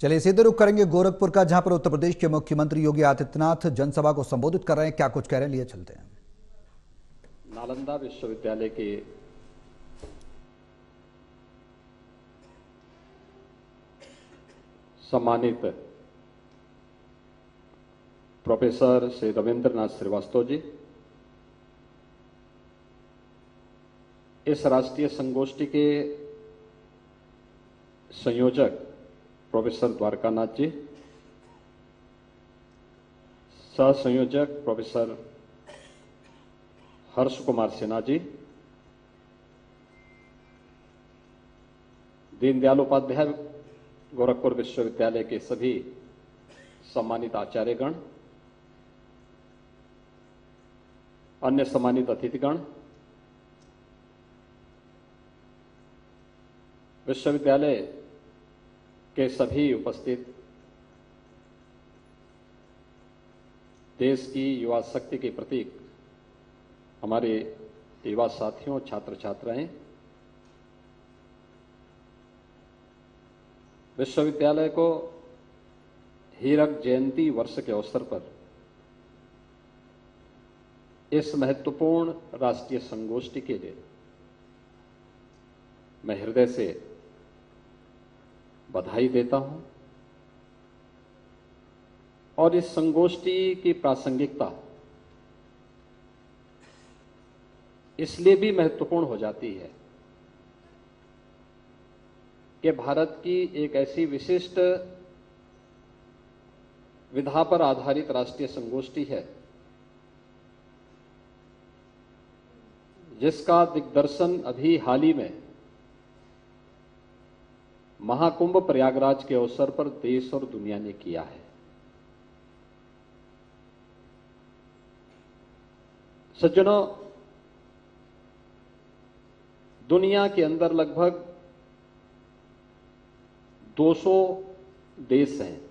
चलिए सीधे रुख करेंगे गोरखपुर का, जहां पर उत्तर प्रदेश के मुख्यमंत्री योगी आदित्यनाथ जनसभा को संबोधित कर रहे हैं। क्या कुछ कह रहे हैं, लिए चलते हैं। नालंदा विश्वविद्यालय के सम्मानित प्रोफेसर श्री रविंद्रनाथ श्रीवास्तव जी, इस राष्ट्रीय संगोष्ठी के संयोजक प्रोफेसर द्वारकानाथ जी, सह संयोजक प्रोफेसर हर्ष कुमार सिन्हा जी, दीनदयाल उपाध्याय गोरखपुर विश्वविद्यालय के सभी सम्मानित आचार्यगण, अन्य सम्मानित अतिथिगण, विश्वविद्यालय के सभी उपस्थित देश की युवा शक्ति के प्रतीक हमारे युवा साथियों, छात्र छात्राएं, विश्वविद्यालय को हीरक जयंती वर्ष के अवसर पर इस महत्वपूर्ण राष्ट्रीय संगोष्ठी के लिए मैं हृदय से बधाई देता हूं और इस संगोष्ठी की प्रासंगिकता इसलिए भी महत्वपूर्ण हो जाती है कि भारत की एक ऐसी विशिष्ट विधा पर आधारित राष्ट्रीय संगोष्ठी है जिसका दिग्दर्शन अभी हाल ही में महाकुंभ प्रयागराज के अवसर पर देश और दुनिया ने किया है। सज्जनों, दुनिया के अंदर लगभग 200 देश हैं।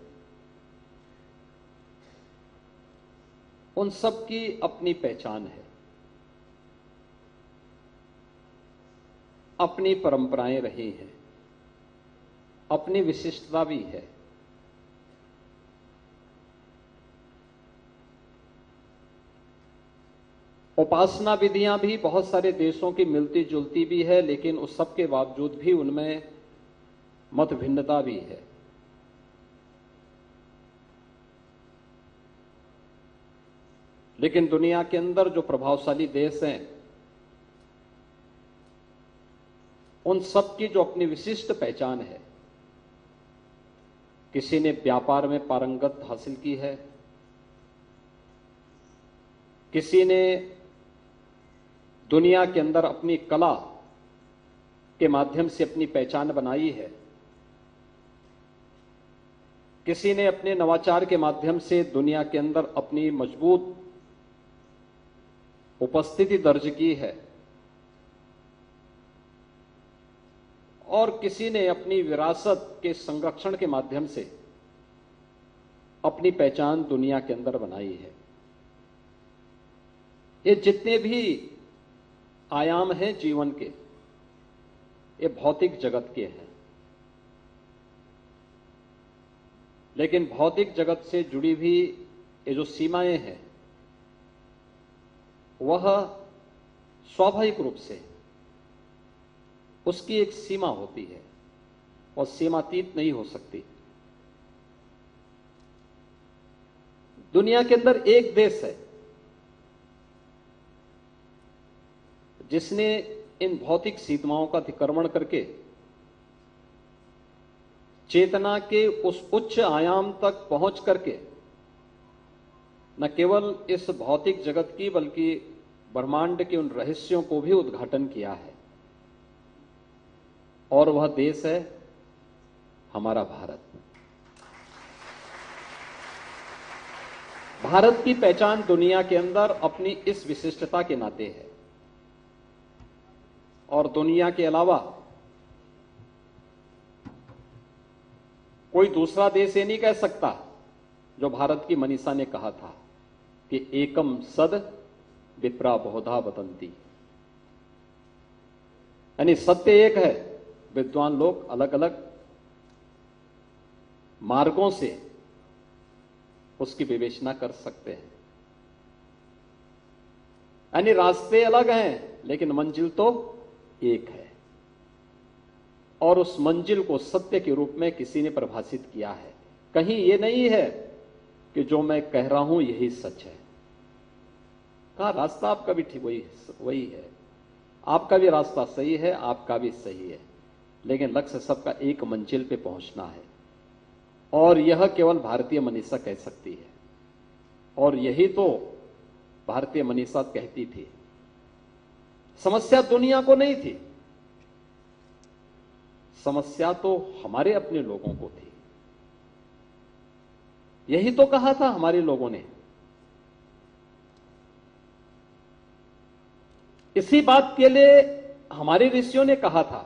उन सब की अपनी पहचान है, अपनी परंपराएं रही हैं, अपनी विशिष्टता भी है। उपासना विधियां भी बहुत सारे देशों की मिलती जुलती भी है, लेकिन उस सब के बावजूद भी उनमें मत भिन्नता भी है। लेकिन दुनिया के अंदर जो प्रभावशाली देश हैं, उन सब की जो अपनी विशिष्ट पहचान है, किसी ने व्यापार में पारंगत हासिल की है, किसी ने दुनिया के अंदर अपनी कला के माध्यम से अपनी पहचान बनाई है, किसी ने अपने नवाचार के माध्यम से दुनिया के अंदर अपनी मजबूत उपस्थिति दर्ज की है, और किसी ने अपनी विरासत के संरक्षण के माध्यम से अपनी पहचान दुनिया के अंदर बनाई है। ये जितने भी आयाम हैं जीवन के, ये भौतिक जगत के हैं, लेकिन भौतिक जगत से जुड़ी भी ये जो सीमाएं हैं, वह स्वाभाविक रूप से उसकी एक सीमा होती है और सीमातीत नहीं हो सकती। दुनिया के अंदर एक देश है जिसने इन भौतिक सीमाओं का अतिक्रमण करके चेतना के उस उच्च आयाम तक पहुंच करके न केवल इस भौतिक जगत की बल्कि ब्रह्मांड के उन रहस्यों को भी उद्घाटन किया है, और वह देश है हमारा भारत। भारत की पहचान दुनिया के अंदर अपनी इस विशिष्टता के नाते है, और दुनिया के अलावा कोई दूसरा देश ये नहीं कह सकता जो भारत की मनीषा ने कहा था कि एकम सद विप्रा बहुधा वदंती, यानी सत्य एक है, विद्वान लोग अलग अलग मार्गों से उसकी विवेचना कर सकते हैं। यानी रास्ते अलग हैं लेकिन मंजिल तो एक है, और उस मंजिल को सत्य के रूप में किसी ने परिभाषित किया है। कहीं यह नहीं है कि जो मैं कह रहा हूं यही सच है। कहा रास्ता आपका भी ठीक वही है, आपका भी रास्ता सही है, आपका भी सही है, लेकिन लक्ष्य सबका एक मंजिल पे पहुंचना है, और यह केवल भारतीय मनीषा कह सकती है। और यही तो भारतीय मनीषा कहती थी। समस्या दुनिया को नहीं थी, समस्या तो हमारे अपने लोगों को थी। यही तो कहा था हमारे लोगों ने। इसी बात के लिए हमारे ऋषियों ने कहा था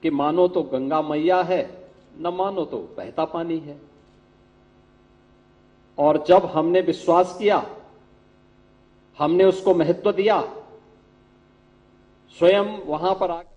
कि मानो तो गंगा मैया है, न मानो तो बहता पानी है। और जब हमने विश्वास किया, हमने उसको महत्व दिया, स्वयं वहां पर आकर